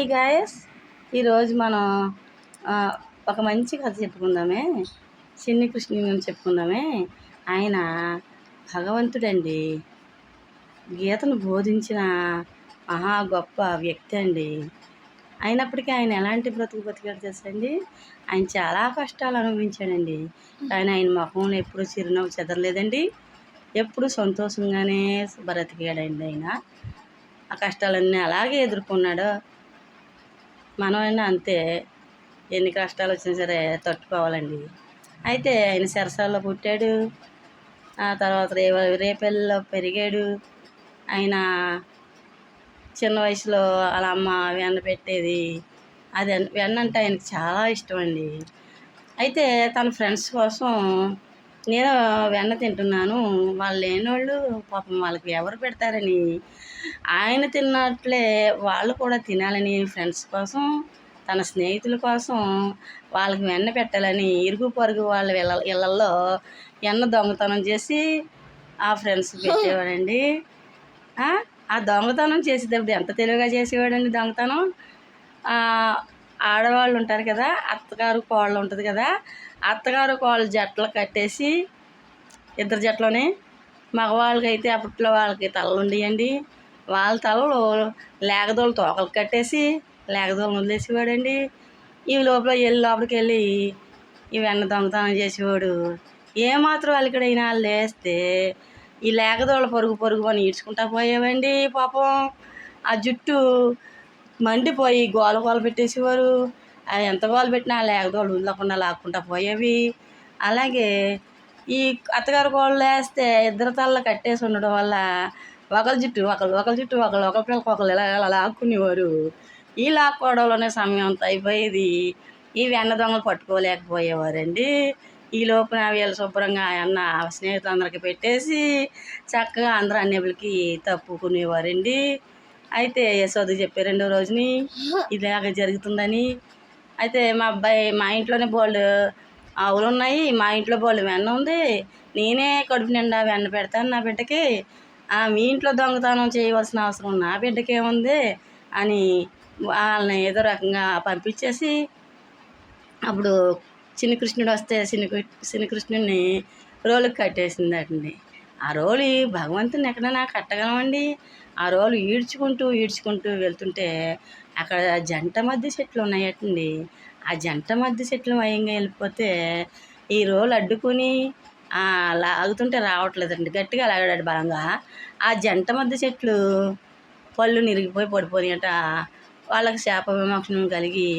Hi guys, ఈరోజు మనం ఒక మంచి కథ చెప్పుకుందామే. చిన్ని కృష్ణుని గురించి చెప్పుకుందామే. ఆయన భగవంతుడండి, గీతను బోధించిన మహా గొప్ప వ్యక్తి అండి. అయినప్పటికీ ఆయన ఎలాంటి బతికాడు తెలుసండి. ఆయన చాలా కష్టాలు అనుభవించాడండి. కానీ ఆయన ముఖంలో ఎప్పుడు చిరునవ్వు చెదరలేదండి. ఎప్పుడు సంతోషంగానే బ్రతికాడండి. ఆయన ఆ కష్టాలన్నీ అలాగే ఎదుర్కొన్నాడు. మనమైనా అంతే, ఎన్ని కష్టాలు వచ్చినా సరే తట్టుకోవాలండి. అయితే ఆయన చెరసాల్లో పుట్టాడు. ఆ తర్వాత రేపల్లిలో పెరిగాడు. ఆయన చిన్న వయసులో వాళ్ళ అమ్మ వెన్న పెట్టేది. అది వెన్న అంటే ఆయనకు చాలా ఇష్టం అండి. అయితే తన ఫ్రెండ్స్ కోసం నేను వెన్న తింటున్నాను, వాళ్ళు లేనోళ్ళు పాపం వాళ్ళకి ఎవరు పెడతారని ఆయన తిన్నట్లే వాళ్ళు కూడా తినాలని ఫ్రెండ్స్ కోసం, తన స్నేహితుల కోసం వాళ్ళకి వెన్న పెట్టాలని ఇరుగు పొరుగు వాళ్ళ ఇళ్ళల్లో వెన్న దొంగతనం చేసి ఆ ఫ్రెండ్స్ పెట్టేవాడండి. ఆ దొంగతనం చేసేటప్పుడు ఎంత తెలివిగా చేసేవాడండి దొంగతనం. ఆడవాళ్ళు ఉంటారు కదా, అత్తగారు కోళ్ళు ఉంటుంది కదా, అత్తగారు కోళ్ళు జట్లు కట్టేసి, ఇద్దరు జట్లోనే మగవాళ్ళకైతే అప్పట్లో వాళ్ళకి తలలు ఉండేయండి. వాళ్ళ తలలు లేగదోళ్ళు తోకలు కట్టేసి లేగదోళ్ళు వదిలేసేవాడండి. ఈ లోపలికి వెళ్ళి ఈ వెన్న దొంగతనం చేసేవాడు. ఏమాత్రం వాళ్ళకడైనా లేస్తే ఈ లేగదోళ్ళ పరుగు అని ఈడ్చుకుంటా పోయేవండి. పాపం ఆ జుట్టు మండిపోయి గోల పెట్టేసేవారు. అది ఎంత గోల పెట్టినా లేగదోళ్ళు వదలకుండా లాక్కుంటా పోయేవి. అలాగే ఈ అత్తగారు కోళ్ళు వేస్తే ఇద్దరు తల్ల కట్టేసి ఉండడం వల్ల ఒకరి జుట్టు ఒకళ్ళు ఇలా లాక్కునేవారు. ఈ లాక్కోవడంలోనే సమయం అంతా అయిపోయేది. ఈ వెన్న దొంగలు పట్టుకోలేకపోయేవారండి. ఈ లోపున వీళ్ళు శుభ్రంగా అన్న స్నేహితులందరికీ పెట్టేసి చక్కగా అందరూ అన్నిటికి తప్పుకునేవారండి. అయితే యశోద చెప్పే రెండో రోజుని ఇలాగ జరుగుతుందని. అయితే మా ఇంట్లోనే బోల్డ్ ఆవులు ఉన్నాయి, మా ఇంట్లో బోల్డ్ వెన్న ఉంది, నేనే కడుపు నిండా వెన్న పెడతాను నా బిడ్డకి, మీ ఇంట్లో దొంగతనం చేయవలసిన అవసరం నా బిడ్డకేముంది అని వాళ్ళని ఏదో రకంగా పంపించేసి, అప్పుడు చిన్ని కృష్ణుడు వస్తే చిన్ని కృష్ణుడిని రోలుకి కట్టేసిందటండి. ఆ రోలు భగవంతుని ఎక్కడైనా కట్టగలమండి. ఆ రోలు ఈడ్చుకుంటూ వెళ్తుంటే అక్కడ జంట మధ్య చెట్లు ఉన్నాయటండి. ఆ జంట మధ్య చెట్లు మయంగా వెళ్ళిపోతే ఈ రోలు అడ్డుకుని లాగుతుంటే రావట్లేదండి. గట్టిగా లాగాడు బలంగా. ఆ జంట మధ్య చెట్లు పళ్ళు నిరిగిపోయి పడిపోయాట. వాళ్ళకి శాప విమోక్షణం కలిగి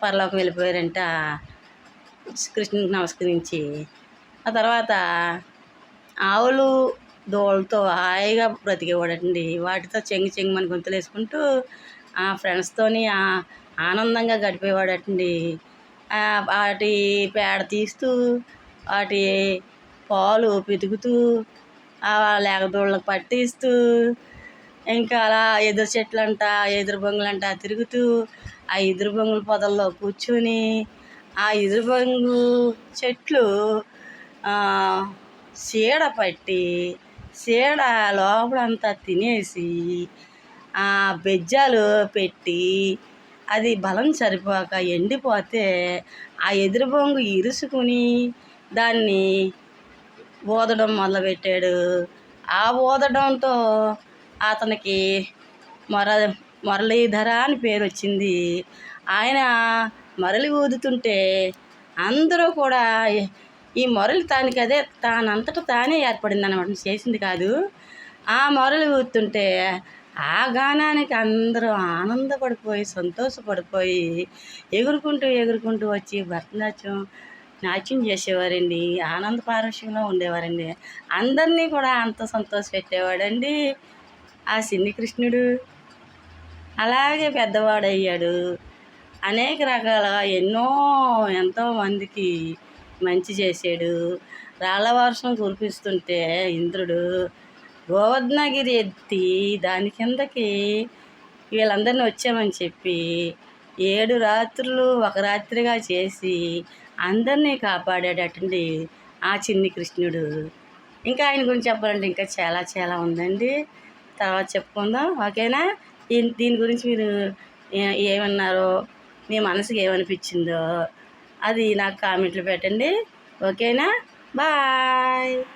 పరలోకం వెళ్ళిపోయారంట కృష్ణునికి నమస్కరించి. ఆ తర్వాత ఆవులు దోళ్ళతో హాయిగా బ్రతికేవాడటండి. వాటితో చెంగుమని గొంతులు వేసుకుంటూ ఆ ఫ్రెండ్స్తోని ఆనందంగా గడిపేవాడటండి. వాటి పేడ తీస్తూ, వాటి పాలు పితుకుతూ, లేగదోళ్ళకి పట్టిస్తూ, ఇంకా అలా ఎదురు చెట్లంట ఎదురు బొంగులంట తిరుగుతూ ఆ ఎదురు బొంగుల పొదల్లో కూర్చుని ఆ ఎదురు బొంగు చెట్లు చీడ పట్టి చీడ లోపలంతా తినేసి బెజ్జాలు పెట్టి అది బలం సరిపోక ఎండిపోతే ఆ ఎదురు బొంగు ఇరుసుకుని దాన్ని ఊదడం మొదలుపెట్టాడు. ఆ ఊదడంతో అతనికి మురళీధర అని పేరు వచ్చింది. ఆయన మురళి ఊదుతుంటే అందరూ కూడా ఈ మురళి తానంతట తానే ఏర్పడింది అన్నమాట, చేసింది కాదు. ఆ మురళి ఊదుతుంటే ఆ గానానికి అందరూ ఆనందపడిపోయి సంతోషపడిపోయి ఎగురుకుంటూ వచ్చి నాట్యం చేసేవారండి. ఆనంద పారవశ్యంలో ఉండేవారండి. అందరినీ కూడా అంత సంతోష పెట్టేవాడండి ఆ చిన్ని కృష్ణుడు. అలాగే పెద్దవాడయ్యాడు. అనేక రకాలుగా ఎంతో మందికి మంచి చేశాడు. రాళ్ళ వర్షం కురిపిస్తుంటే ఇంద్రుడు గోవర్ధనగిరి ఎత్తి దాని కిందకి వీళ్ళందరినీ వచ్చామని చెప్పి 7 రాత్రులు ఒక రాత్రిగా చేసి అందరినీ కాపాడాడటండి ఆ చిన్ని కృష్ణుడు. ఇంకా ఆయన గురించి చెప్పాలంటే ఇంకా చాలా ఉందండి. తర్వాత చెప్పుకుందాం, ఓకేనా? దీని గురించి మీరు ఏమన్నారో, మీ మనసుకి ఏమనిపించిందో అది నాకు కామెంట్లు పెట్టండి. ఓకేనా? బాయ్.